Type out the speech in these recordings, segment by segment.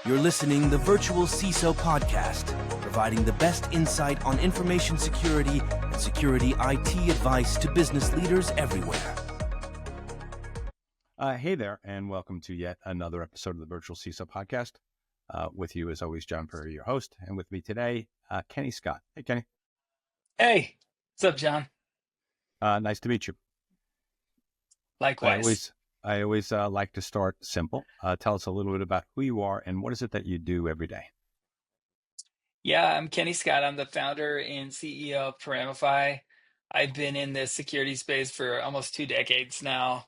You're listening the Virtual CISO Podcast, providing the best insight on information security and security IT advice to business leaders everywhere. Hey there, and welcome to yet another episode of the Virtual CISO Podcast. With you, as always, John Verry, your host, and with me today, Kenny Scott. Hey, Kenny. Hey, what's up, John? Nice to meet you. Likewise. I always like to start simple. Tell us a little bit about who you are and what is it that you do every day. Yeah, I'm Kenny Scott. I'm the founder and CEO of Paramify. I've been in this security space for almost 2 decades now.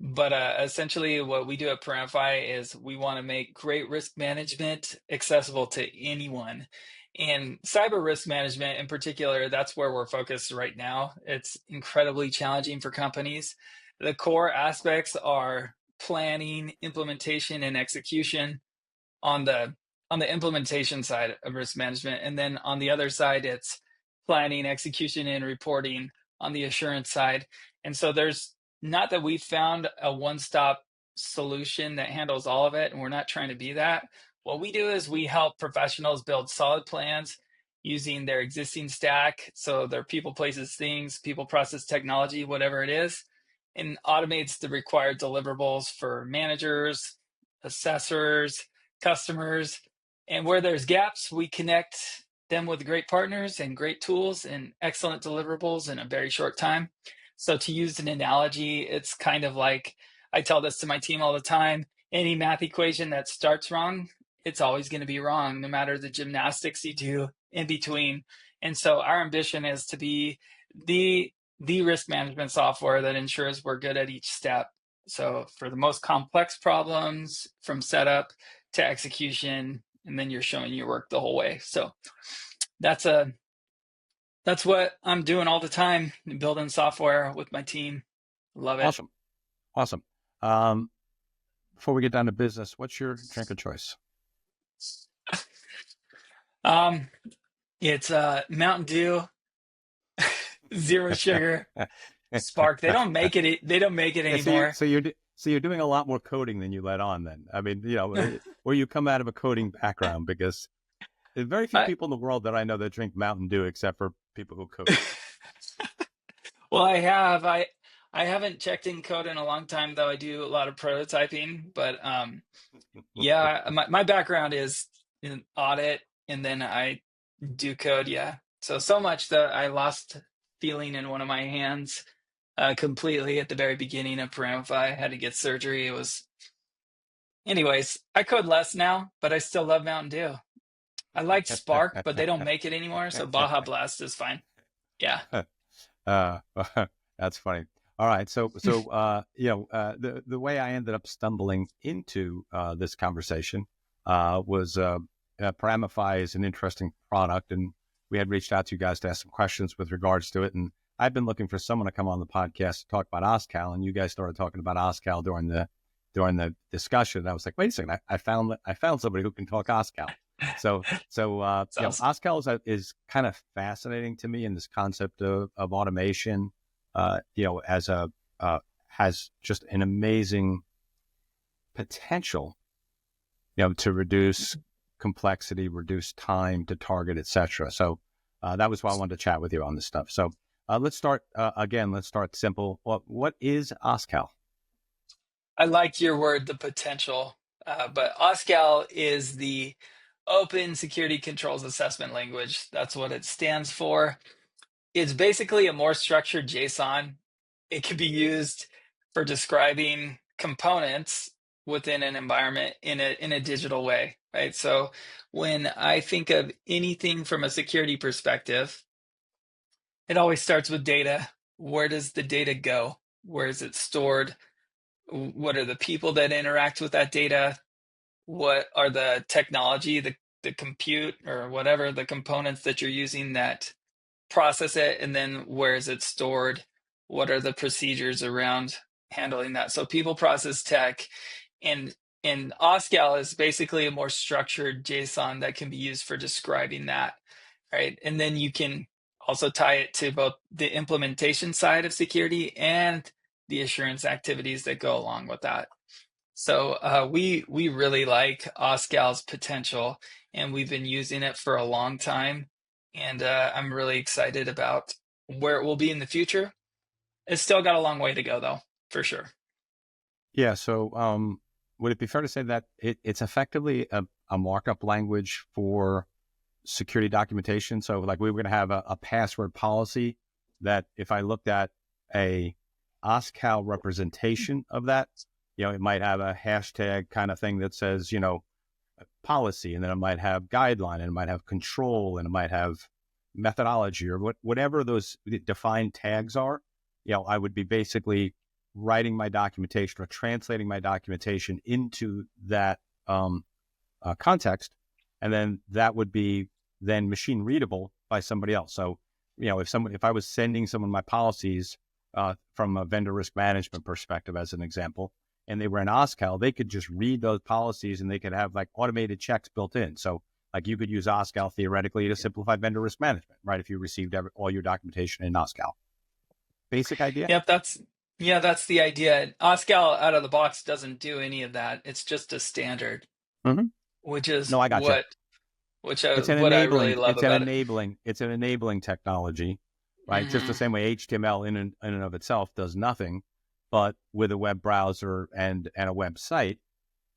But essentially what we do at Paramify is we want to make great risk management accessible to anyone. And cyber risk management in particular, that's where we're focused right now. It's incredibly challenging for companies. The core aspects are planning, implementation, and execution on the implementation side of risk management. And then on the other side, it's planning, execution, and reporting on the assurance side. And so there's not that we've found a one-stop solution that handles all of it, and we're not trying to be that. What we do is we help professionals build solid plans using their existing stack, so their people, places, things, people, process, technology, whatever it is, and automates the required deliverables for managers, assessors, customers. And where there's gaps, we connect them with great partners and great tools and excellent deliverables in a very short time. So to use an analogy, it's kind of like, I tell this to my team all the time, any math equation that starts wrong, it's always going to be wrong, no matter the gymnastics you do in between. And so our ambition is to be the risk management software that ensures we're good at each step. So for the most complex problems, from setup to execution, and then you're showing your work the whole way. So that's what I'm doing all the time, building software with my team. Love it. Awesome. Before we get down to business, what's your drink of choice? It's Mountain Dew, zero sugar, Spark. They don't make it anymore. So you're doing a lot more coding than you let on then. I mean, where you come out of a coding background, because there's very few people in the world that I know that drink Mountain Dew except for people who code. Well, I haven't checked in code in a long time, though. I do a lot of prototyping, but yeah, my background is in audit, and then I do code. Yeah, so much that I lost feeling in one of my hands completely at the very beginning of Paramify. I had to get surgery. Anyways, I code less now, but I still love Mountain Dew. I like Spark, but they don't make it anymore, so Baja Blast is fine. Yeah. That's funny. All right, so the way I ended up stumbling into this conversation was Paramify is an interesting product, and we had reached out to you guys to ask some questions with regards to it, and I've been looking for someone to come on the podcast to talk about OSCAL, and you guys started talking about OSCAL during the discussion. And I was like, wait a second, I found somebody who can talk OSCAL. So OSCAL is kind of fascinating to me in this concept of automation. Has just an amazing potential, to reduce complexity, reduce time to target, etc. So that was why I wanted to chat with you on this stuff. So let's start simple. What is OSCAL? I like your word, the potential, but OSCAL is the Open Security Controls Assessment Language. That's what it stands for. It's basically a more structured JSON. It can be used for describing components within an environment in a digital way, right? So when I think of anything from a security perspective, it always starts with data. Where does the data go? Where is it stored? What are the people that interact with that data? What are the technology, the compute, or whatever the components that you're using that process it? And then where is it stored? What are the procedures around handling that? So people, process, tech, and OSCAL is basically a more structured JSON that can be used for describing that, right? And then you can also tie it to both the implementation side of security and the assurance activities that go along with that. So we really like OSCAL's potential, and we've been using it for a long time. And I'm really excited about where it will be in the future. It's still got a long way to go, though, for sure. Yeah. So would it be fair to say that it's effectively a markup language for security documentation? So like we were going to have a password policy that if I looked at a OSCAL representation of that, it might have a hashtag kind of thing that says, policy, and then it might have guideline, and it might have control, and it might have methodology, or whatever those defined tags are. I would be basically writing my documentation or translating my documentation into that context, and then that would be then machine readable by somebody else. So, if I was sending someone my policies from a vendor risk management perspective, as an example, and they were in OSCAL, they could just read those policies and they could have like automated checks built in. So like you could use OSCAL theoretically to simplify vendor risk management, right? If you received all your documentation in OSCAL. Basic idea? Yep, that's the idea. OSCAL out of the box doesn't do any of that. It's just a standard, Mm-hmm. which is No, I got you. what I really love about it. It's an enabling technology, right? Just the same way HTML in and of itself does nothing, but with a web browser and a website,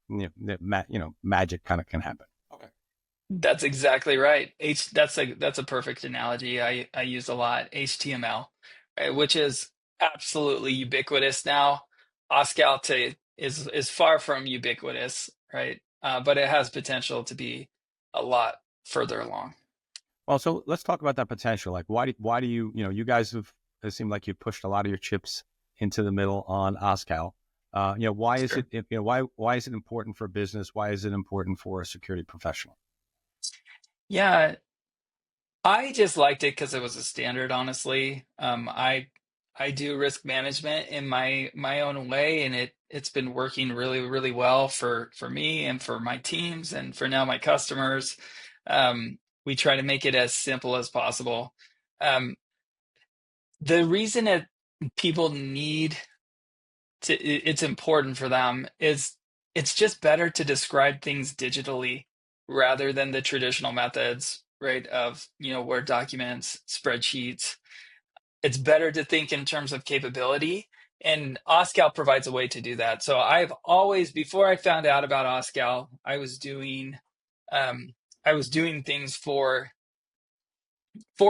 magic kind of can happen. Okay. That's exactly right. That's a perfect analogy I use a lot. HTML, right, which is absolutely ubiquitous now. OSCAL is far from ubiquitous, right? But it has potential to be a lot further along. Well, so let's talk about that potential. Like, why do you, you guys it seemed like you pushed a lot of your chips into the middle on OSCAL. Why is it, why is it important for business? Why is it important for a security professional? Yeah, I just liked it because it was a standard, honestly. I do risk management in my own way, and it's been working really, really well for me and for my teams and for now my customers. We try to make it as simple as possible. The reason that people need it's important for them is it's just better to describe things digitally rather than the traditional methods, right? Of, Word documents, spreadsheets. It's better to think in terms of capability, and OSCAL provides a way to do that. So I've always, before I found out about OSCAL, I was doing things for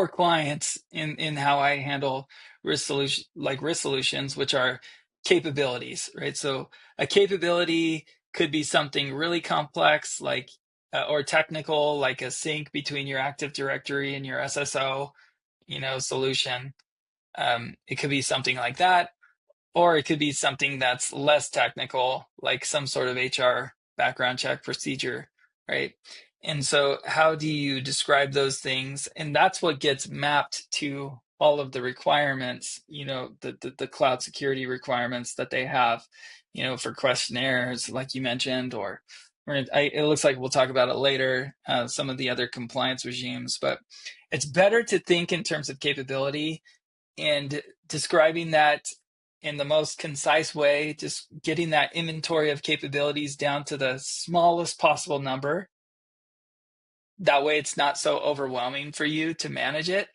clients in how I handle risk solutions, which are capabilities, right? So a capability could be something really complex, like or technical, like a sync between your Active Directory and your SSO, solution. It could be something like that, or it could be something that's less technical, like some sort of HR background check procedure, right? And so how do you describe those things? And that's what gets mapped to all of the requirements, the cloud security requirements that they have, for questionnaires, like you mentioned, or it looks like we'll talk about it later, some of the other compliance regimes. But it's better to think in terms of capability and describing that in the most concise way, just getting that inventory of capabilities down to the smallest possible number. That way it's not so overwhelming for you to manage it.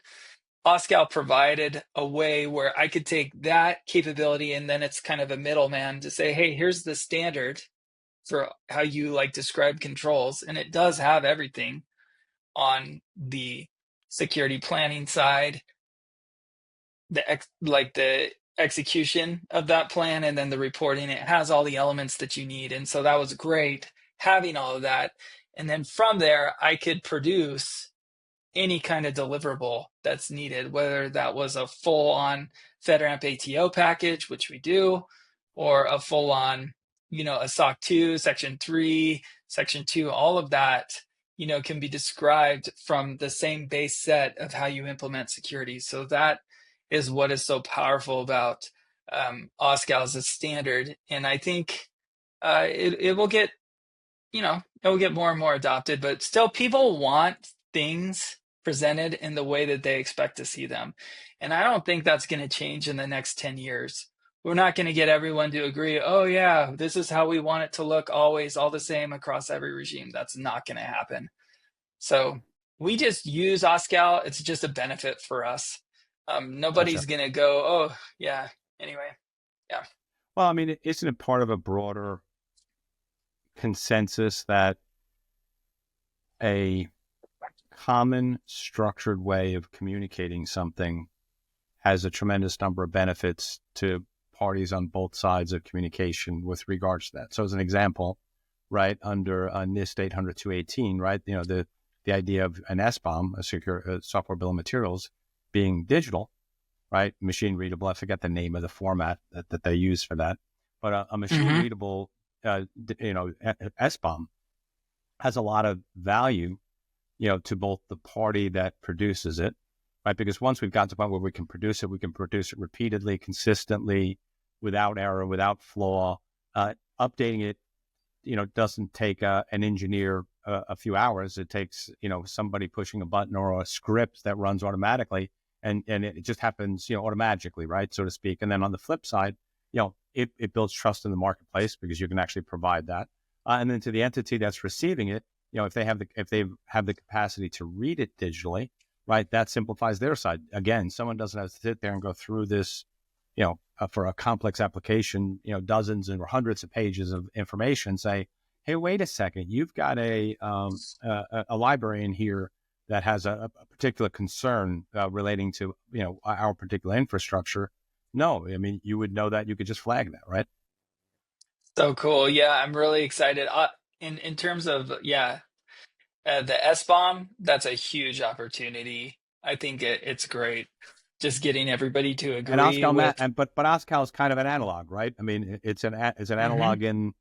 OSCAL provided a way where I could take that capability, and then it's kind of a middleman to say, hey, here's the standard for how you describe controls. And it does have everything on the security planning side, the execution of that plan, and then the reporting. It has all the elements that you need. And so that was great having all of that. And then from there, I could produce any kind of deliverable that's needed, whether that was a full-on FedRAMP ATO package, which we do, or a full-on, a SOC 2, Section 3, Section 2, all of that, can be described from the same base set of how you implement security. So that is what is so powerful about OSCAL as a standard. And I think it will get, it will get more and more adopted, but still people want things presented in the way that they expect to see them. And I don't think that's going to change in the next 10 years we're not going to get everyone to agree, oh yeah, this is how we want it to look always, all the same across every regime. That's not going to happen. So we just use OSCAL. It's just a benefit for us. Nobody's Gotcha. going to go, oh yeah, anyway. Yeah. Well, I mean, isn't it part of a broader consensus that a common structured way of communicating something has a tremendous number of benefits to parties on both sides of communication with regards to that? So as an example, right, under NIST 800-218, right, the idea of an SBOM, a secure software bill of materials, being digital, right, machine readable. I forget the name of the format that they use for that, but a machine readable, SBOM has a lot of value, to both the party that produces it, right? Because once we've got to the point where we can produce it repeatedly, consistently, without error, without flaw. Updating it, doesn't take an engineer a few hours. It takes, somebody pushing a button or a script that runs automatically, and it just happens, automatically, right, so to speak. And then on the flip side, it builds trust in the marketplace because you can actually provide that. And then to the entity that's receiving it, if they have the capacity to read it digitally, right, that simplifies their side. Again, someone doesn't have to sit there and go through this, for a complex application, dozens or hundreds of pages of information. Say, hey, wait a second, you've got a library in here that has a particular concern relating to our particular infrastructure. No, I mean, you would know that. You could just flag that, right? So cool. Yeah, I'm really excited. In terms of, the SBOM, that's a huge opportunity. I think it's great. Just getting everybody to And agree OSCAL, with. but OSCAL is kind of an analog, right? I mean, it's an analog in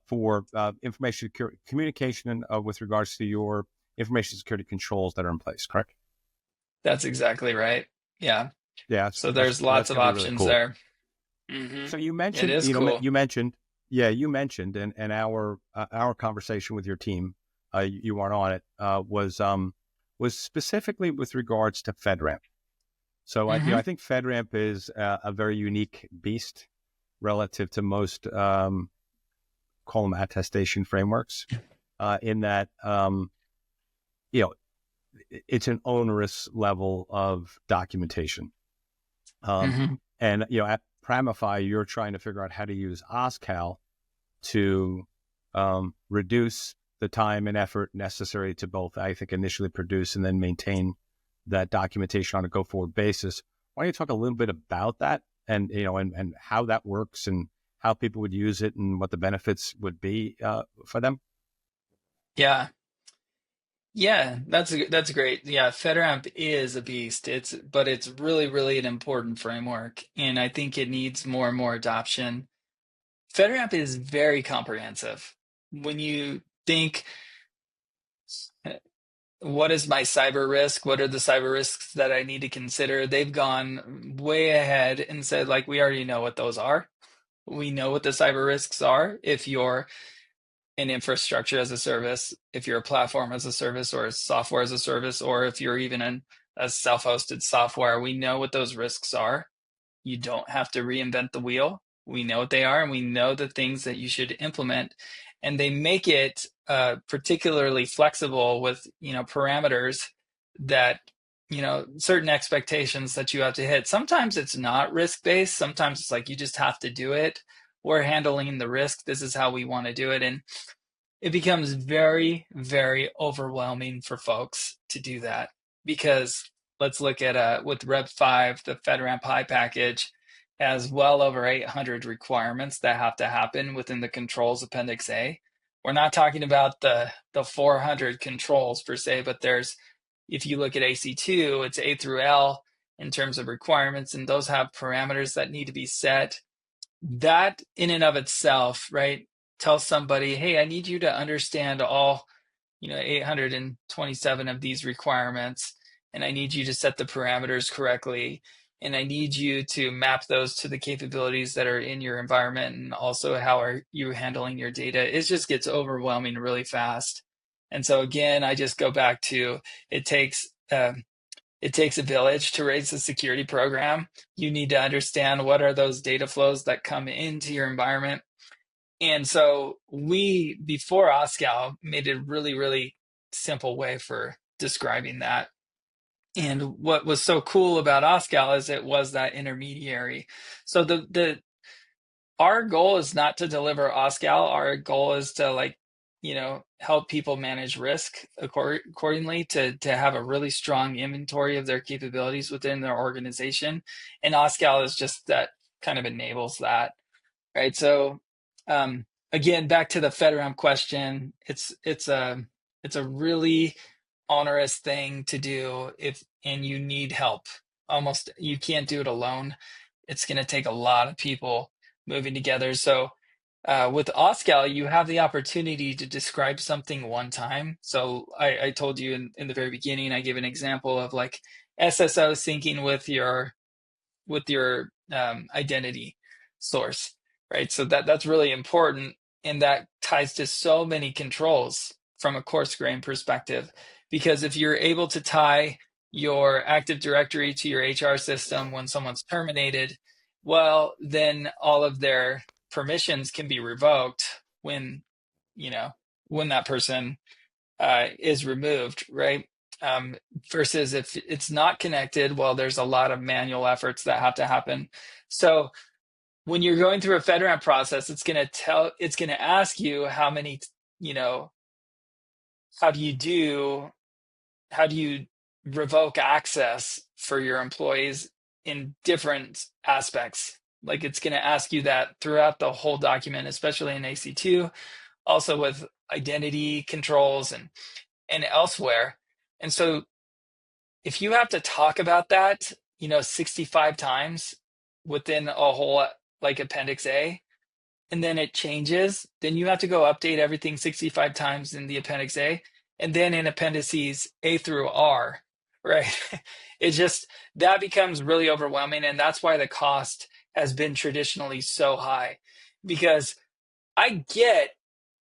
for information communication with regards to your information security controls that are in place, correct? That's exactly right. Yeah. Yeah, So that's there's lots of going to be really options cool. there. So you It mentioned, is cool. you mentioned in our conversation with your team, you weren't on it, was specifically with regards to FedRAMP. So I think FedRAMP is a very unique beast relative to most call them attestation frameworks, in that it's an onerous level of documentation. And at Paramify, you're trying to figure out how to use OSCAL to reduce the time and effort necessary to both, I think, initially produce and then maintain that documentation on a go-forward basis. Why don't you talk a little bit about that and and how that works and how people would use it and what the benefits would be for them? Yeah. Yeah, that's great. Yeah, FedRAMP is a beast. But it's really, really an important framework, and I think it needs more and more adoption. FedRAMP is very comprehensive. When you think, what is my cyber risk? What are the cyber risks that I need to consider? They've gone way ahead and said, like, we already know what those are. We know what the cyber risks are. If you're an infrastructure as a service, if you're a platform as a service or a software as a service, or if you're even a self-hosted software, we know what those risks are. You don't have to reinvent the wheel. We know what they are, and we know the things that you should implement. And they make it particularly flexible with parameters that certain expectations that you have to hit. Sometimes it's not risk-based. Sometimes it's like you just have to do it. We're handling the risk. This is how we want to do it. And it becomes very, very overwhelming for folks to do that, because let's look at with Rev 5, the FedRAMP High package has well over 800 requirements that have to happen within the controls appendix A. We're not talking about the 400 controls per se, but if you look at AC2, it's A through L in terms of requirements, and those have parameters that need to be set. That in and of itself, right, tells somebody, hey, I need you to understand all 827 of these requirements, and I need you to set the parameters correctly, and I need you to map those to the capabilities that are in your environment, and also how are you handling your data. It just gets overwhelming really fast. And so again, I just go back to, it takes it takes a village to raise a security program. You need to understand what are those data flows that come into your environment. And so we, before OSCAL, made a really, really simple way for describing that. And what was so cool about OSCAL is it was that intermediary. So our goal is not to deliver OSCAL. Our goal is to help people manage risk accordingly, to have a really strong inventory of their capabilities within their organization. And OSCAL is just that kind of enables that, right? So again, back to the FedRAMP question, it's a really onerous thing to do and you need help. Almost, you can't do it alone. It's going to take a lot of people moving together. So with OSCAL, you have the opportunity to describe something one time. So I told you in the very beginning, I gave an example of like SSO syncing with your identity source, right? So that's really important, and that ties to so many controls from a coarse grain perspective. Because if you're able to tie your Active Directory to your HR system when someone's terminated, well, then all of their permissions can be revoked when that person is removed, right? Versus if it's not connected, well, there's a lot of manual efforts that have to happen. So when you're going through a FedRAMP process, it's going to ask you how do you revoke access for your employees in different aspects. Like it's going to ask you that throughout the whole document, especially in AC2, also with identity controls and elsewhere. And so if you have to talk about that, 65 times within a whole like Appendix A, and then it changes, then you have to go update everything 65 times in the Appendix A, and then in Appendices A through R, right? That becomes really overwhelming, and that's why the cost has been traditionally so high. Because I get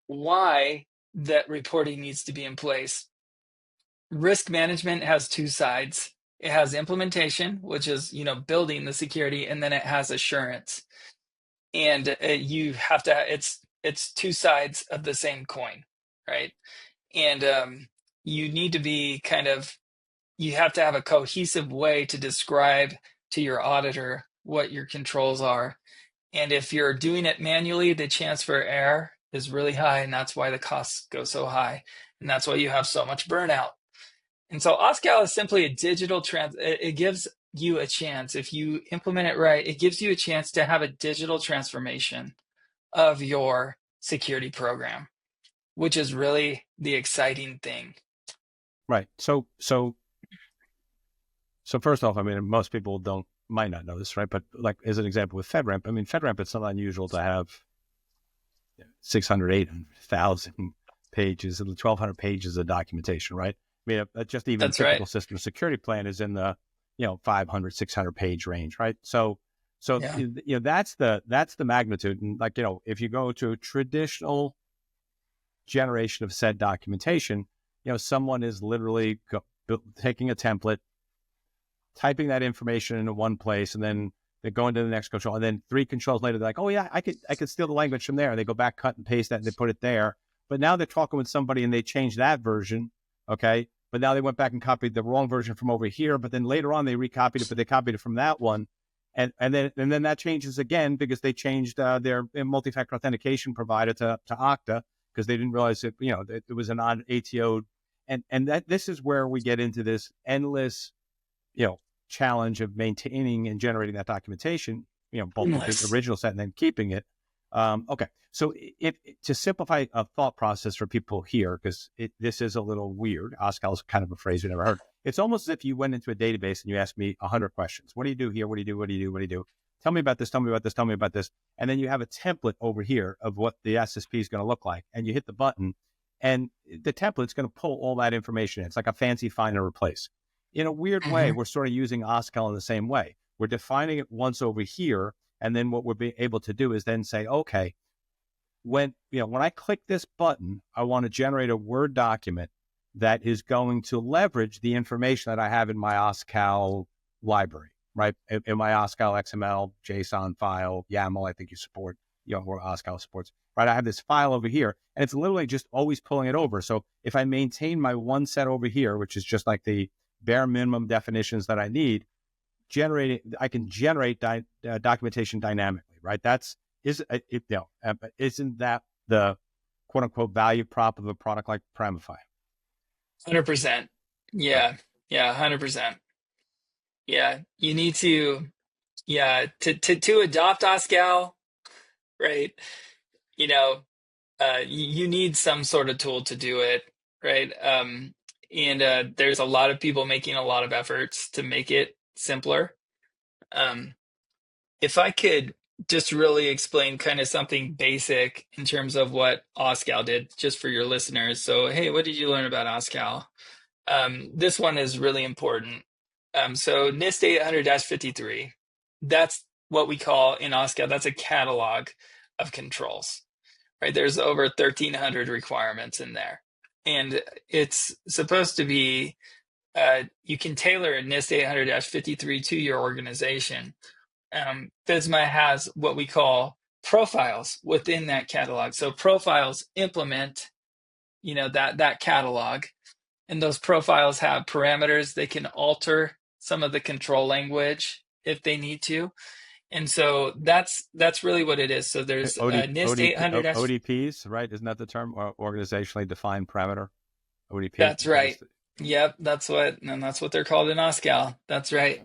why that reporting needs to be in place. Risk management has two sides. It has implementation, which is, building the security, and then it has assurance. And you have to, it's two sides of the same coin, right? And you need to be you have to have a cohesive way to describe to your auditor what your controls are. And if you're doing it manually, the chance for error is really high, and that's why the costs go so high. And that's why you have so much burnout. And so OSCAL is simply a digital it gives you a chance, if you implement it right, it gives you a chance to have a digital transformation of your security program, which is really the exciting thing. Right. So first off, I mean, most people might not know this, right? But like as an example with FedRAMP, I mean, FedRAMP, it's not unusual to have 600, 800,000 pages, 1,200 pages of documentation, right? I mean, just even That's typical right. system security plan is in the 500, 600 page range, right? So Yeah. that's the magnitude. And like if you go to a traditional generation of said documentation, someone is literally taking a template, typing that information into one place, and then they go into the next control, and then 3 controls later, they're like, oh yeah, I could steal the language from there, and they go back, cut and paste that, and they put it there. But now they're talking with somebody, and they changed that version, okay? But now they went back and copied the wrong version from over here. But then later on, they recopied it, but they copied it from that one, and then that changes again because they changed their multi-factor authentication provider to Okta because they didn't realize it was a non-ATO, and that this is where we get into this endless challenge of maintaining and generating that documentation, both the original set and then keeping it. Okay. So to simplify a thought process for people here, because this is a little weird, OSCAL is kind of a phrase we never heard. It's almost as if you went into a database and you asked me 100 questions. What do you do here? What do you do? What do you do? What do you do? Tell me about this. Tell me about this. Tell me about this. And then you have a template over here of what the SSP is going to look like. And you hit the button and the template's going to pull all that information in. It's like a fancy find and replace. In a weird way, we're sort of using OSCAL in the same way. We're defining it once over here. And then what we're being able to do is then say, okay, when I click this button, I want to generate a Word document. that is going to leverage the information that I have in my OSCAL library, right? In my OSCAL XML, JSON file, YAML, I think you support, or OSCAL supports, right? I have this file over here, and it's literally just always pulling it over. So if I maintain my one set over here, which is just like the bare minimum definitions that I need, I can generate documentation dynamically, right? Isn't that the quote unquote value prop of a product like Paramify? 100%. Yeah. Yeah. 100%. Yeah. You need to, to adopt OSCAL, right? You need some sort of tool to do it, right? And there's a lot of people making a lot of efforts to make it simpler. If I could just really explain kind of something basic in terms of what OSCAL did, just for your listeners. So, hey, what did you learn about OSCAL? This one is really important. So NIST 800-53, that's what we call in OSCAL, that's a catalog of controls, right? There's over 1,300 requirements in there. And it's supposed to be, you can tailor a NIST 800-53 to your organization. FISMA has what we call profiles within that catalog. So profiles implement, that catalog. And those profiles have parameters. They can alter some of the control language if they need to. And so that's really what it is. So there's NIST 800 ODPs, right? Isn't that the term? Or organizationally defined parameter? ODP. That's right. Yep, that's what they're called in OSCAL. That's right.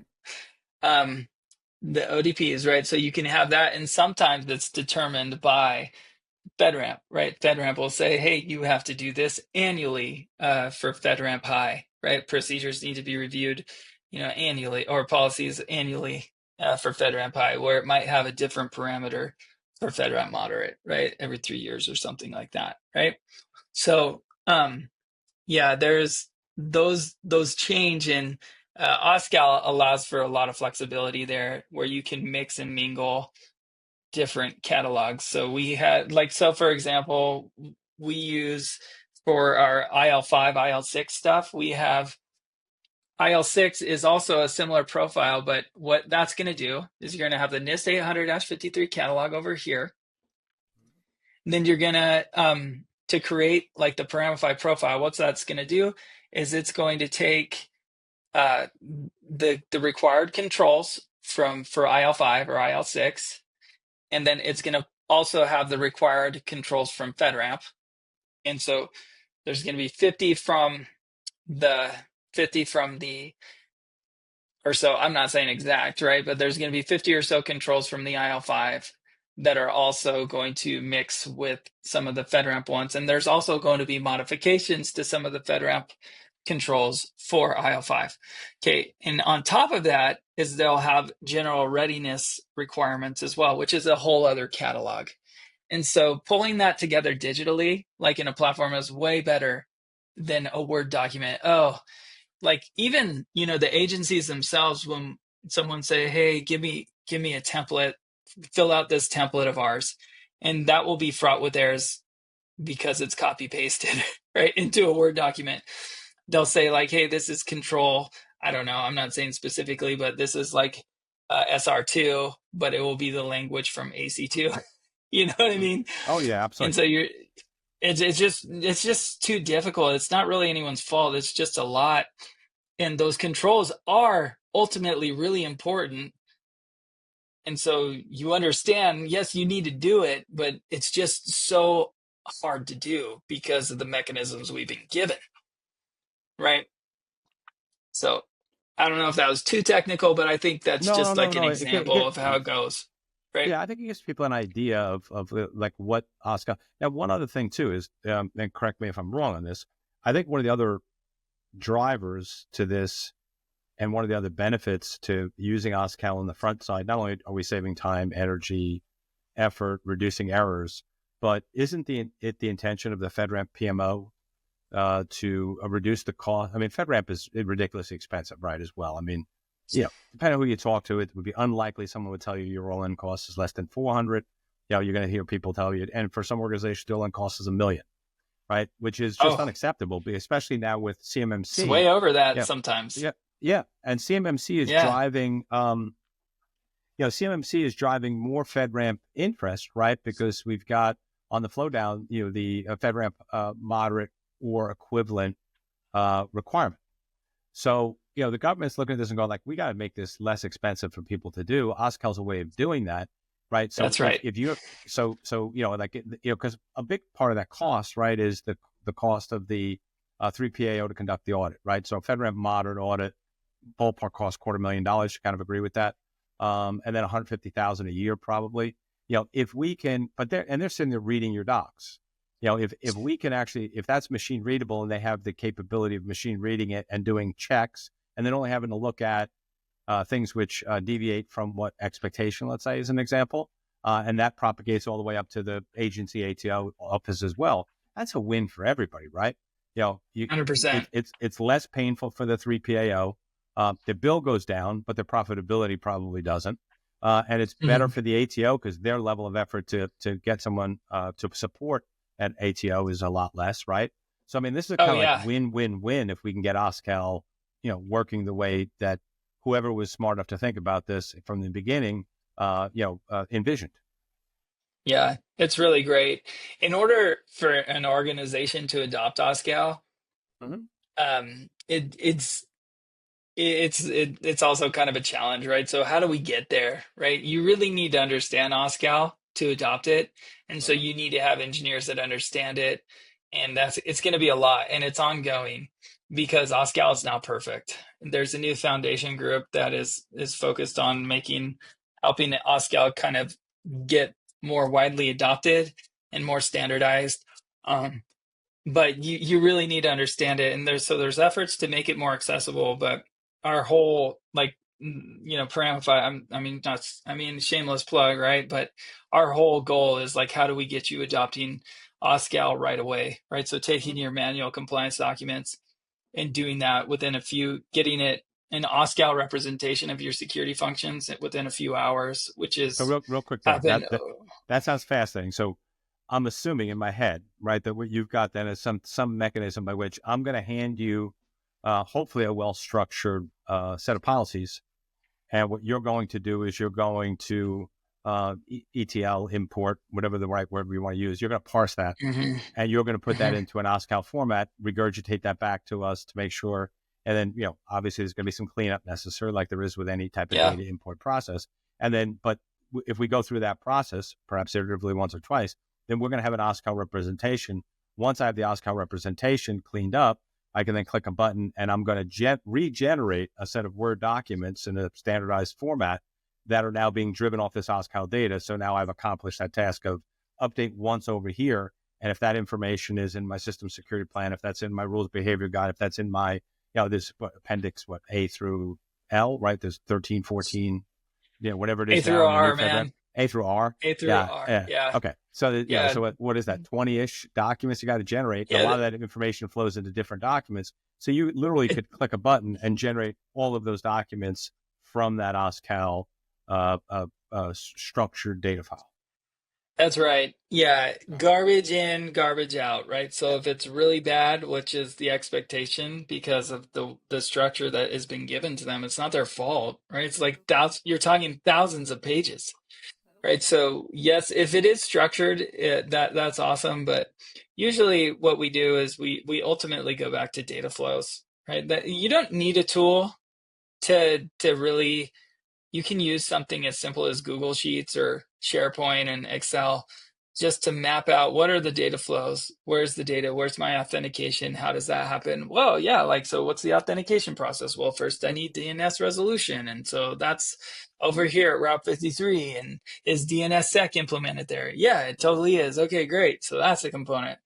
The ODPs, right? So you can have that, and sometimes it's determined by FedRAMP, right? FedRAMP will say, hey, you have to do this annually for FedRAMP High, right? Procedures need to be reviewed, annually, or policies annually for FedRAMP High, where it might have a different parameter for FedRAMP Moderate, right? Every 3 years or something like that, right? So, there's those change, and OSCAL allows for a lot of flexibility there, where you can mix and mingle different catalogs. So we had, for example, we use for our IL5, IL6 stuff, we have IL6 is also a similar profile, but what that's going to do is you're going to have the NIST 800-53 catalog over here. And then you're going to create like the Paramify profile. What that's going to do is it's going to take the required controls for IL5 or IL6, and then it's going to also have the required controls from FedRAMP. And so there's going to be 50 from the, or so, I'm not saying exact, right? But there's going to be 50 or so controls from the IL5 that are also going to mix with some of the FedRAMP ones. And there's also going to be modifications to some of the FedRAMP controls for IL5. Okay, and on top of that is they'll have general readiness requirements as well, which is a whole other catalog. And so pulling that together digitally, like in a platform, is way better than a Word document. Even, the agencies themselves, when someone say, hey, give me a template, fill out this template of ours, and that will be fraught with errors because it's copy pasted right into a Word document. They'll say like, hey, this is control. I don't know. I'm not saying specifically, but this is like SR2, but it will be the language from AC2. You know what I mean? Oh yeah, absolutely. And so it's just too difficult. It's not really anyone's fault. It's just a lot. And those controls are ultimately really important. And so you understand, yes, you need to do it, but it's just so hard to do because of the mechanisms we've been given. Right. So I don't know if that was too technical, but I think that's an example of how it goes. Right. Yeah, I think it gives people an idea of like what OSCAL. Now, one other thing too is, and correct me if I'm wrong on this, I think one of the other drivers to this and one of the other benefits to using OSCAL on the front side, not only are we saving time, energy, effort, reducing errors, but isn't it the intention of the FedRAMP PMO to reduce the cost? I mean, FedRAMP is ridiculously expensive, right, as well. I mean, depending on who you talk to, it would be unlikely someone would tell you your all-in cost is less than $400. You're going to hear people tell you, and for some organizations, the all-in cost is $1 million. right? Which is just Oh, unacceptable, especially now with it's CMMC. way over that Yeah, sometimes. yeah, yeah. And CMMC is Yeah. driving, CMMC is driving more FedRAMP interest, right? Because we've got on the flow down, the FedRAMP moderate or equivalent requirement. So, the government's looking at this and going like, we got to make this less expensive for people to do. OSCAL's a way of doing that, right? So That's right. if you, because a big part of that cost, right, is the cost of the 3PAO to conduct the audit, right? So a FedRAMP moderate audit, ballpark cost $250,000. You kind of agree with that, and then $150,000 a year probably. If we can, they're sitting there reading your docs. If we can actually, if that's machine readable and they have the capability of machine reading it and doing checks, and then only having to look at things which deviate from what expectation, let's say, as an example, and that propagates all the way up to the agency ATO office as well. That's a win for everybody, right? 100%. It's less painful for the 3PAO. The bill goes down, but the profitability probably doesn't. And it's better for the ATO because their level of effort to get someone to support an ATO is a lot less, right? So, I mean, this is kind of like win-win-win if we can get OSCAL, working the way that whoever was smart enough to think about this from the beginning, envisioned. Yeah, it's really great. In order for an organization to adopt OSCAL, it's also kind of a challenge, right? So how do we get there, right? You really need to understand OSCAL to adopt it, and so you need to have engineers that understand it, and it's going to be a lot, and it's ongoing because OSCAL is now perfect. There's a new foundation group that is focused on helping OSCAL kind of get more widely adopted and more standardized. But you really need to understand it, and there's efforts to make it more accessible, but our whole Paramify, I mean shameless plug, right? But our whole goal is like, how do we get you adopting OSCAL right away, right? So taking your manual compliance documents and doing that getting it an OSCAL representation of your security functions within a few hours, which is so real quick there. That sounds fascinating. So I'm assuming in my head, right, that what you've got then is some mechanism by which I'm going to hand you hopefully a well-structured set of policies. And what you're going to do is you're going to ETL, import, whatever the right word we want to use. You're going to parse that, and you're going to put that into an OSCAL format, regurgitate that back to us to make sure. And then, obviously there's going to be some cleanup necessary, like there is with any type of data import process. And then, but if we go through that process, perhaps iteratively once or twice, then we're going to have an OSCAL representation. Once I have the OSCAL representation cleaned up, I can then click a button and I'm going to regenerate a set of Word documents in a standardized format that are now being driven off this OSCAL data. So now I've accomplished that task of update once over here. And if that information is in my system security plan, if that's in my rules behavior guide, if that's in my, this appendix, A through L, right? There's 13, 14, whatever it is. A through R, man. A through R? A through R, yeah. Okay. So, so what is that? 20-ish documents you got to generate. A lot of that information flows into different documents. So you literally could click a button and generate all of those documents from that OSCAL structured data file. That's right. Yeah. Garbage in, garbage out, right? So if it's really bad, which is the expectation because of the structure that has been given to them, it's not their fault, right? It's like you're talking thousands of pages, right? So yes, if it is structured, that's awesome. But usually what we do is we ultimately go back to data flows, right? That you don't need a tool to really. You can use something as simple as Google Sheets or SharePoint and Excel just to map out what are the data flows, where's the data, where's my authentication, how does that happen? Well, yeah, so what's the authentication process? Well, first I need DNS resolution, and so that's over here at Route 53, and is DNSSEC implemented there? Yeah, it totally is. Okay, great. So that's a component.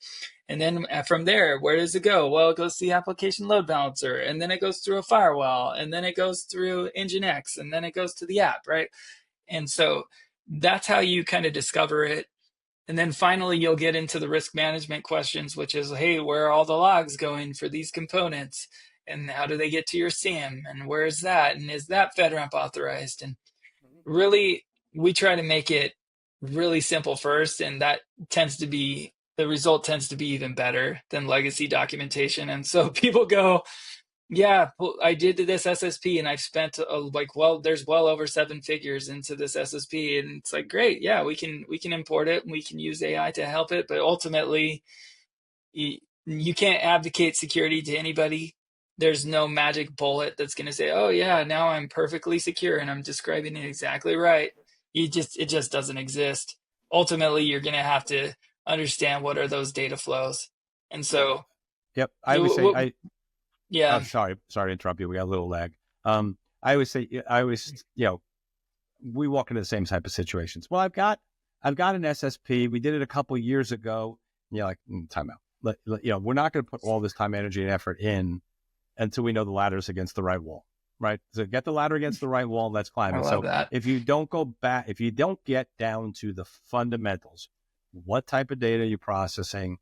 And then from there, where does it go? Well, it goes to the application load balancer, and then it goes through a firewall, and then it goes through Nginx, and then it goes to the app, right? And so that's how you kind of discover it. And then finally, you'll get into the risk management questions, which is, hey, where are all the logs going for these components? And how do they get to your SIEM? And where is that? And is that FedRAMP authorized? And really, we try to make it really simple first, and that tends to be the result tends to be even better than legacy documentation. And so people go, yeah, well, I did this SSP and I've spent there's well over 7 figures into this SSP, and it's like, great, yeah, we can import it and we can use AI to help it, but ultimately you can't advocate security to anybody. There's no magic bullet that's going to say, oh yeah, now I'm perfectly secure and I'm describing it exactly right. It just doesn't exist. Ultimately, you're going to have to understand what are those data flows. And so, yep, I would say yeah. Oh, sorry to interrupt you. We got a little lag. I always say, we walk into the same type of situations. Well, I've got an SSP. We did it a couple of years ago. You're like, time out. We're not going to put all this time, energy, and effort in until we know the ladder's against the right wall, right? So get the ladder against the right wall. Let's climb it. So that. if you don't go back, if you don't get down to the fundamentals, what type of data are you processing?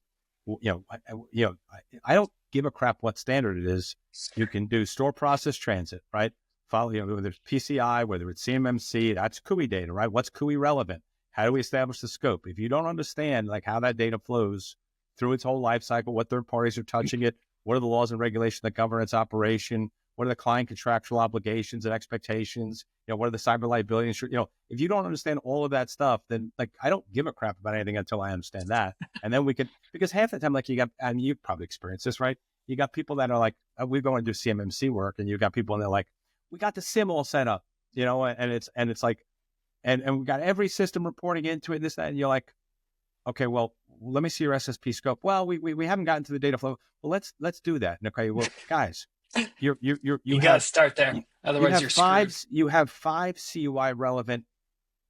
I don't give a crap what standard it is. You can do store, process, transit, right? Follow, whether it's PCI, whether it's CMMC, that's CUI data, right? What's CUI relevant? How do we establish the scope? If you don't understand like how that data flows through its whole life cycle, what third parties are touching it, what are the laws and regulations that govern its operation, what are the client contractual obligations and expectations, what are the cyber liability insurance, if you don't understand all of that stuff, then like I don't give a crap about anything until I understand that. And then we can, because half the time, like and you've probably experienced this, right? You got people that are like, we go and do CMMC work, and you got people and they're like, we got the SIM all set up, and it's like, and we got every system reporting into it, this, that, and you're like, okay, well, let me see your SSP scope. Well, we haven't gotten to the data flow. Well, let's do that. And okay, well, guys, you got to start there. Otherwise, you're screwed. You have 5 CUI relevant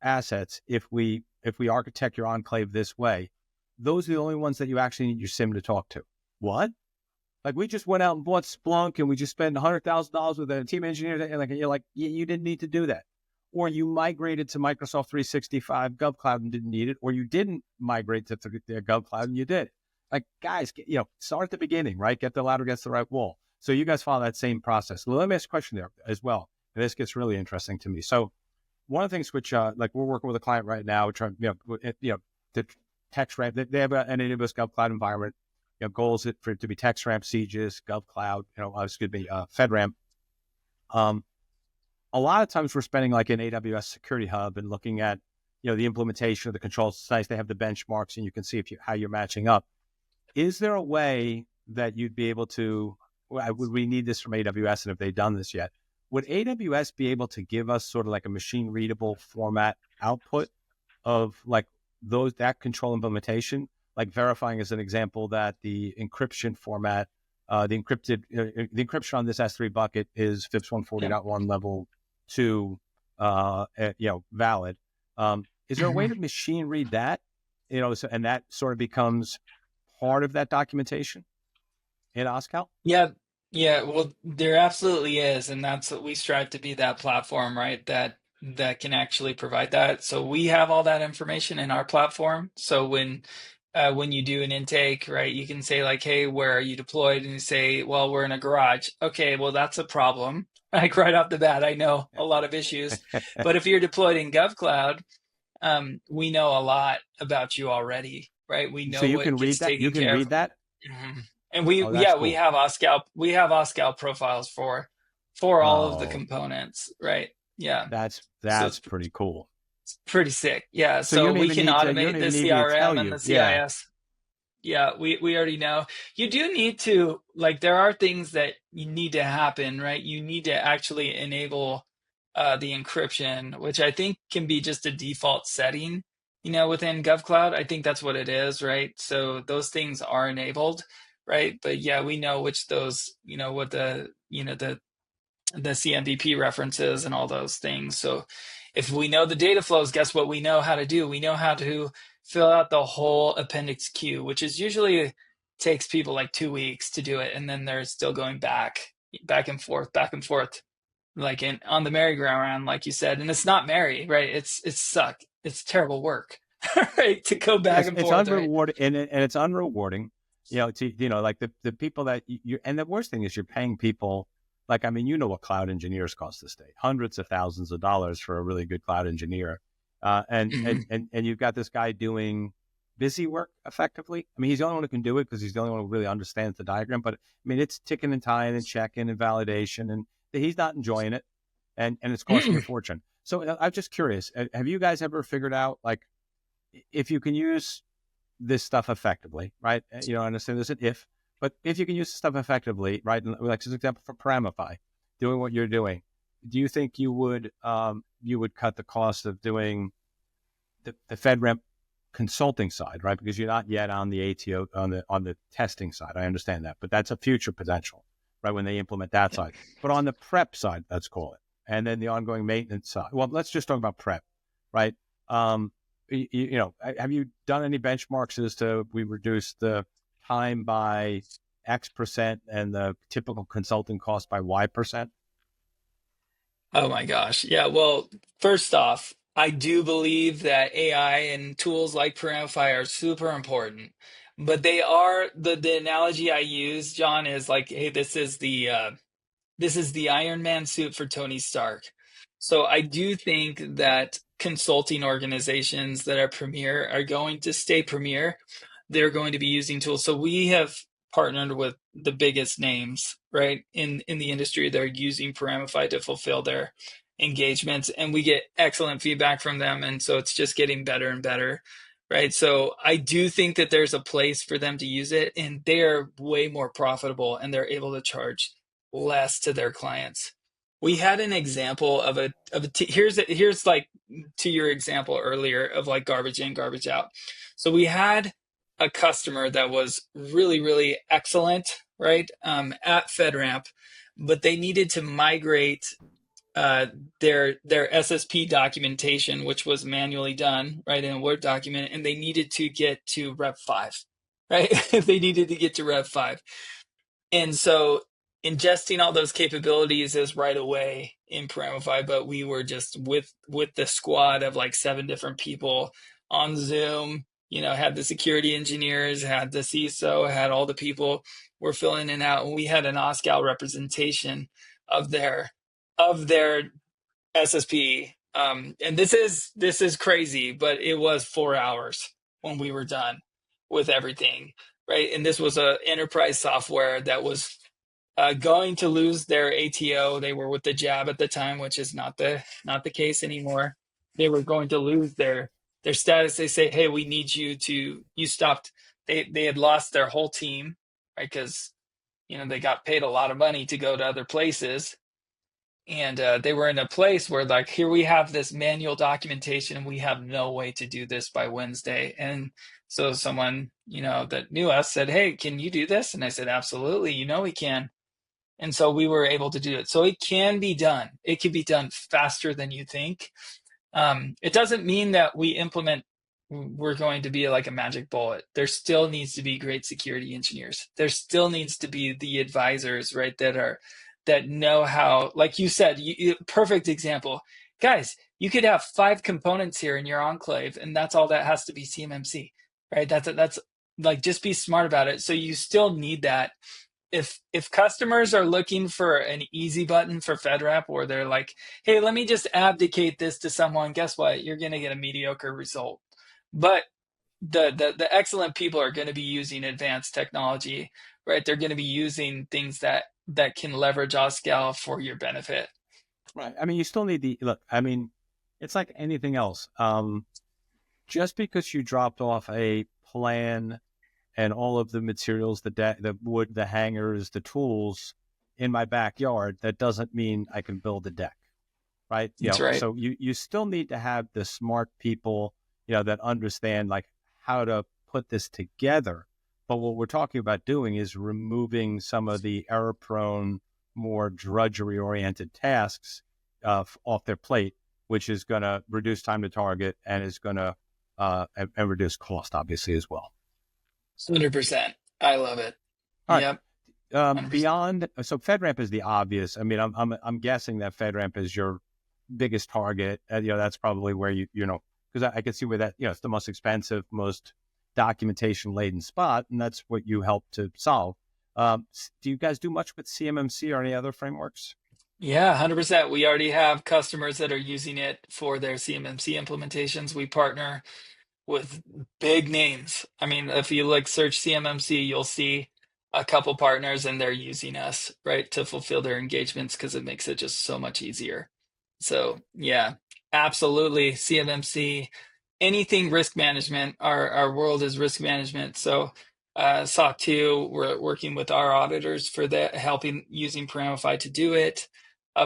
assets. If we architect your enclave this way, those are the only ones that you actually need your SIM to talk to. What? Like we just went out and bought Splunk and we just spent $100,000 with a team engineer. And you're like, you didn't need to do that. Or you migrated to Microsoft 365 GovCloud and didn't need it. Or you didn't migrate to their GovCloud and you did. Like, guys, start at the beginning, right? Get the ladder against the right wall. So you guys follow that same process. Well, let me ask a question there as well. And this gets really interesting to me. So one of the things which, like we're working with a client right now, which, the text ramp, they have an AWS GovCloud environment, goals for it to be text ramp, CGIS, GovCloud, FedRAMP. A lot of times we're spending like an AWS Security Hub and looking at, the implementation of the controls. It's nice. They have the benchmarks and you can see how you're matching up. Is there a way that you'd be able to, would we need this from AWS? And have they done this yet? Would AWS be able to give us sort of like a machine readable format output of like that control implementation, like verifying as an example that the encryption format, the encryption on this S3 bucket is FIPS 140.1 level 2, valid. Is there a way to machine read that, and that sort of becomes part of that documentation in OSCAL? Yeah. Well, there absolutely is. And that's what we strive to be, that platform, right? That can actually provide that. So we have all that information in our platform. So when you do an intake, right, you can say like, hey, where are you deployed? And you say, well, we're in a garage. Okay, well, that's a problem. Like right off the bat, I know a lot of issues. But if you're deployed in GovCloud, we know a lot about you already, right? We know so you what can read gets that. taken You can care read of. that. Mhm. And we cool. we have OSCAL profiles for all of the components, right? Yeah. That's pretty cool. It's pretty sick. Yeah. So So we can automate the CRM and the CIS. Yeah, we already know. You do need to, like, there are things that you need to happen, right? You need to actually enable the encryption, which I think can be just a default setting, within GovCloud. I think that's what it is, right? So those things are enabled, right? But yeah, we know which those, what the CMDP references and all those things. So if we know the data flows, guess what we know how to do? We know how to fill out the whole appendix Q, which is usually takes people like 2 weeks to do it. And then they're still going back and forth, like on the merry-go-round, like you said. And it's not merry, right? It's suck. It's terrible work, right? To go back and forth. It's unrewarding, and it's unrewarding, like the people that and the worst thing is you're paying people. Like, I mean, what cloud engineers cost this day, hundreds of thousands of dollars for a really good cloud engineer. And you've got this guy doing, busy work effectively? I mean, he's the only one who can do it because he's the only one who really understands the diagram. But I mean, it's ticking and tying and checking and validation, and he's not enjoying it, and it's costing a fortune. So I'm just curious: have you guys ever figured out, like, if you can use this stuff effectively, right? You know, I understand there's an if, but if you can use this stuff effectively, right? Like, as an example for Paramify, doing what you're doing, do you think you would cut the cost of doing the FedRAMP consulting side, right? Because you're not yet on the ATO on the testing side. I understand that, but that's a future potential, right? When they implement that side, but on the prep side, let's call it, and then the ongoing maintenance side. Well, let's just talk about prep, right? You know, have you done any benchmarks as to we reduce the time by X% and the typical consulting cost by Y%? Oh my gosh. Yeah. Well, first off, I do believe that AI and tools like Paramify are super important, but they are the analogy I use, John, is like, hey, this is the Iron Man suit for Tony Stark. So I do think that consulting organizations that are premier are going to stay premier. They're going to be using tools. So we have partnered with the biggest names, right, in the industry that are using Paramify to fulfill their engagements, and we get excellent feedback from them. And so it's just getting better and better, right? So I do think that there's a place for them to use it, and they're way more profitable, and they're able to charge less to their clients. We had an example of here's like to your example earlier of like garbage in, garbage out. So we had a customer that was really, really excellent, right, at FedRAMP, but they needed to migrate their SSP documentation, which was manually done, right, in a Word document, and they needed to get to Rep 5, right? They needed to get to Rep 5. And so ingesting all those capabilities is right away in Paramify, but we were just with the squad of like 7 different people on Zoom, you know, had the security engineers, had the CISO, had all the people were filling in out, and we had an OSCAL representation of their SSP. And this is crazy, but it was 4 hours when we were done with everything, right? And this was a enterprise software that was going to lose their ATO. They were with the JAB at the time, which is not the case anymore. They were going to lose their status. They say, hey, we need you stopped. They had lost their whole team, right? Because, you know, they got paid a lot of money to go to other places. And they were in a place where, like, here we have this manual documentation and we have no way to do this by Wednesday. And so someone, you know, that knew us said, hey, can you do this? And I said, absolutely, you know, we can. And so we were able to do it. So it can be done. It can be done faster than you think. It doesn't mean that we're going to be like a magic bullet. There still needs to be great security engineers. There still needs to be the advisors, right, that know how, like you said, perfect example. Guys, you could have 5 components here in your enclave, and that's all that has to be CMMC, right? That's like, just be smart about it. So you still need that. If customers are looking for an easy button for FedRAMP, or they're like, hey, let me just abdicate this to someone, guess what? You're going to get a mediocre result. But the excellent people are going to be using advanced technology, right? They're going to be using things that can leverage OSCAL for your benefit. Right. I mean, you still need look, I mean, it's like anything else. Just because you dropped off a plan and all of the materials, the wood, the hangers, the tools in my backyard, that doesn't mean I can build a deck, right? That's right. So you still need to have the smart people, you know, that understand like how to put this together. But what we're talking about doing is removing some of the error-prone, more drudgery-oriented tasks off their plate, which is going to reduce time to target and is going to and reduce cost, obviously, as well. 100%. I love it. All yep. Right. Beyond, so FedRAMP is the obvious. I mean, I'm guessing that FedRAMP is your biggest target. You know, that's probably where you know, because I can see where that, you know, it's the most expensive, most documentation laden spot, and that's what you help to solve. Do you guys do much with CMMC or any other frameworks? Yeah, 100%. We already have customers that are using it for their CMMC implementations. We partner with big names. I mean, if you like search CMMC, you'll see a couple partners and they're using us, right, to fulfill their engagements because it makes it just so much easier. So yeah, absolutely. CMMC, anything risk management, our world is risk management. So SOC 2, we're working with our auditors for that, helping using Paramify to do it,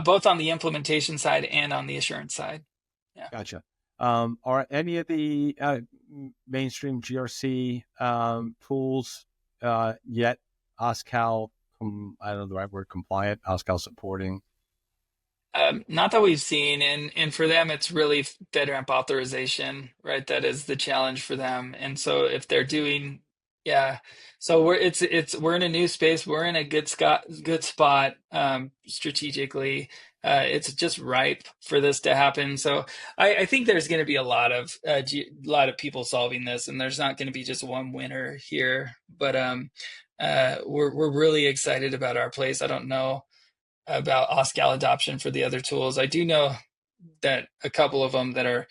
both on the implementation side and on the assurance side. Yeah. Gotcha. Are any of the mainstream GRC tools yet OSCAL, I don't know the right word, compliant, OSCAL supporting? Not that we've seen, and for them, it's really FedRAMP authorization, right? That is the challenge for them. And so if they're doing, yeah, so we're in a new space. We're in a good spot strategically. It's just ripe for this to happen. So I think there's going to be a lot of people solving this, and there's not going to be just one winner here. But we're really excited about our place. I don't know about OSCAL adoption for the other tools. I do know that a couple of them that are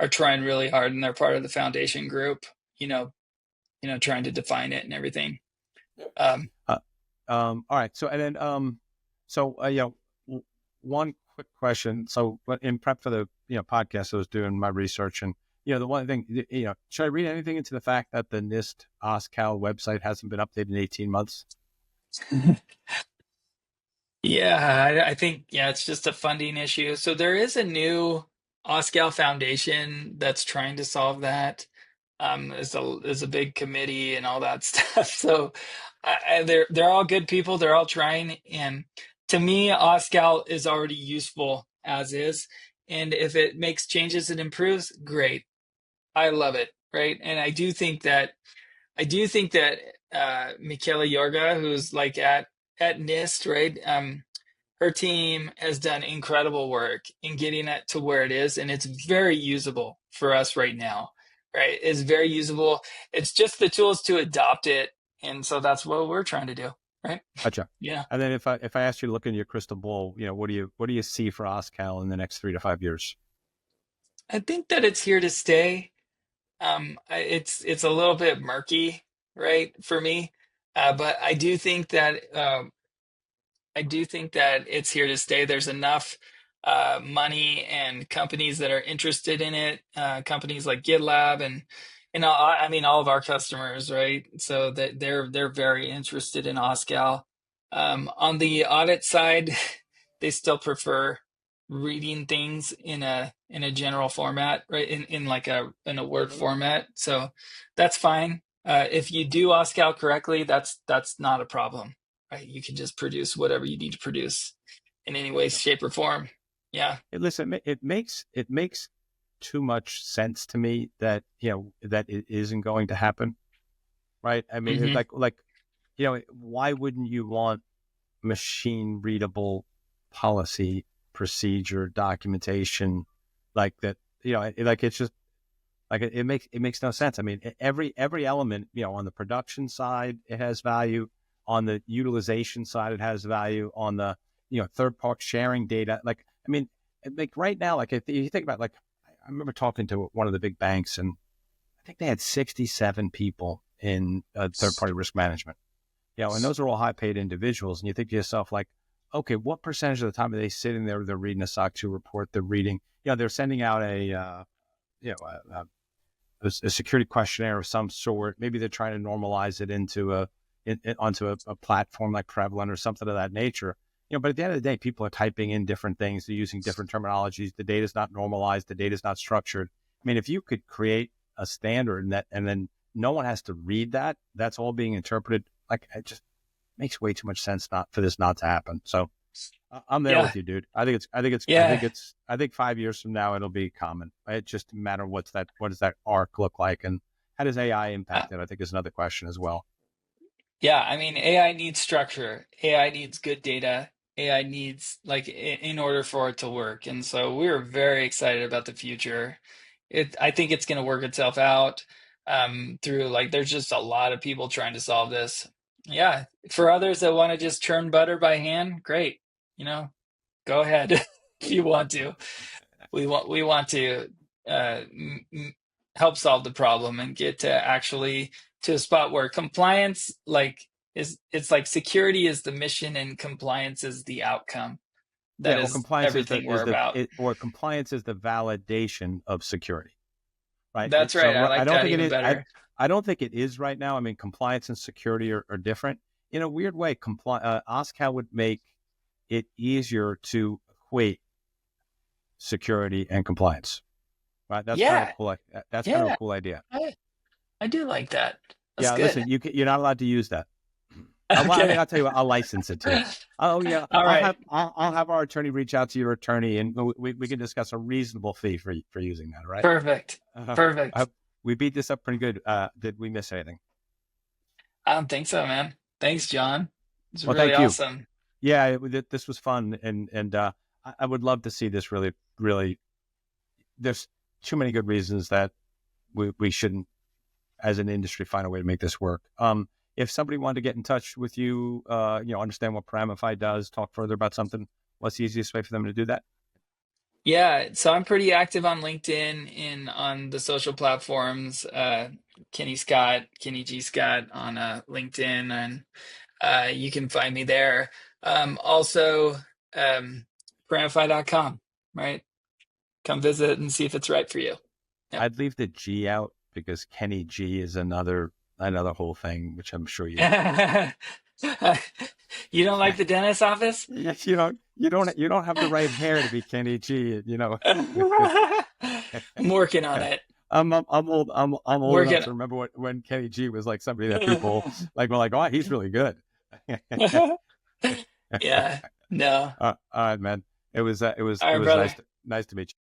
trying really hard, and they're part of the foundation group, trying to define it and everything. All right. So, and then, one quick question. So in prep for the, podcast, I was doing my research, and, the one thing, should I read anything into the fact that the NIST OSCAL website hasn't been updated in 18 months? Yeah, I think, it's just a funding issue. So there is a new OSCAL Foundation that's trying to solve that. There's a big committee and all that stuff. So they're all good people. They're all trying. And to me, OSCAL is already useful as is. And if it makes changes and improves, great. I love it, right? And I do think that Michaela Yorga, who's like at NIST, right? Her team has done incredible work in getting it to where it is, and it's very usable for us right now, right? It's very usable. It's just the tools to adopt it, and so that's what we're trying to do, right? Gotcha. Yeah. And then if I asked you to look into your crystal ball, what do you see for OSCAL in the next 3 to 5 years? I think that it's here to stay. It's a little bit murky, right, for me, but I do think that it's here to stay. There's enough money and companies that are interested in it. Companies like GitLab and all of our customers, right? So that they're very interested in OSCAL. On the audit side, they still prefer reading things in a general format, right? In a Word format. So that's fine. If you do OSCAL correctly, that's not a problem. Right, you can just produce whatever you need to produce in any way, shape, or form. Yeah. Listen, it makes too much sense to me that that it isn't going to happen, right? I mean, Mm-hmm. why wouldn't you want machine readable policy, procedure, documentation like that? It's just like it makes no sense. I mean, every element, on the production side, it has value. On the utilization side, it has value. On the, third part sharing data. Right now, if you think about, I remember talking to one of the big banks, and I think they had 67 people in third party risk management. And those are all high paid individuals. And you think to yourself, okay, what percentage of the time are they sitting there? They're reading a SOC 2 report. They're reading, they're sending out a security questionnaire of some sort. Maybe they're trying to normalize it onto a platform like Prevalent or something of that nature. But at the end of the day, people are typing in different things. They're using different terminologies. The data is not normalized. The data is not structured. I mean, if you could create a standard and then no one has to read that, that's all being interpreted. It just makes way too much sense for this not to happen. So I'm there with you, dude. I think 5 years from now, it'll be common. It just matter what does that arc look like, and how does AI impact it? I think is another question as well. Yeah, I mean, AI needs structure. AI needs good data. AI needs, in order for it to work. And so we're very excited about the future. I think it's going to work itself out through, there's just a lot of people trying to solve this. Yeah, for others that want to just churn butter by hand, great. Go ahead if you want to. We want to help solve the problem and get to actually to a spot where compliance it's like security is the mission and compliance is the outcome. That Yeah, well, is compliance everything we're about. compliance is the validation of security, right? That's right. I like I don't that think it even is. better. I don't think it is right now. I mean, compliance and security are different in a weird way. OSCAL would make it easier to equate security and compliance, right? That's kind of Yeah. cool. That's kind of Yeah. a cool idea. I do like that. That's Yeah, good. listen, you're not allowed to use that. I mean, Okay. I'll tell you what, I'll license it to you. Oh yeah, All right. I'll have our attorney reach out to your attorney, and we can discuss a reasonable fee for using that. All right? Perfect. Perfect. We beat this up pretty good. Did we miss anything? I don't think so, man. Thanks, John. It's Well, really thank you. awesome. Yeah, this was fun, and I would love to see this really, really. There's too many good reasons that we shouldn't, as an industry, find a way to make this work. If somebody wanted to get in touch with you, understand what Paramify does, talk further about something, what's the easiest way for them to do that? Yeah, so I'm pretty active on LinkedIn and on the social platforms. Kenny G Scott on LinkedIn, and you can find me there. Also, Paramify.com, right? Come visit and see if it's right for you. Yep. I'd leave the G out because Kenny G is another whole thing, which I'm sure you. You don't like the dentist office? Yes, you don't have the right hair to be Kenny G. I'm working on it. I'm old enough to remember when Kenny G was like somebody that people were like, oh, he's really good. Yeah. No. All right, man. It was All right, brother. nice to meet you.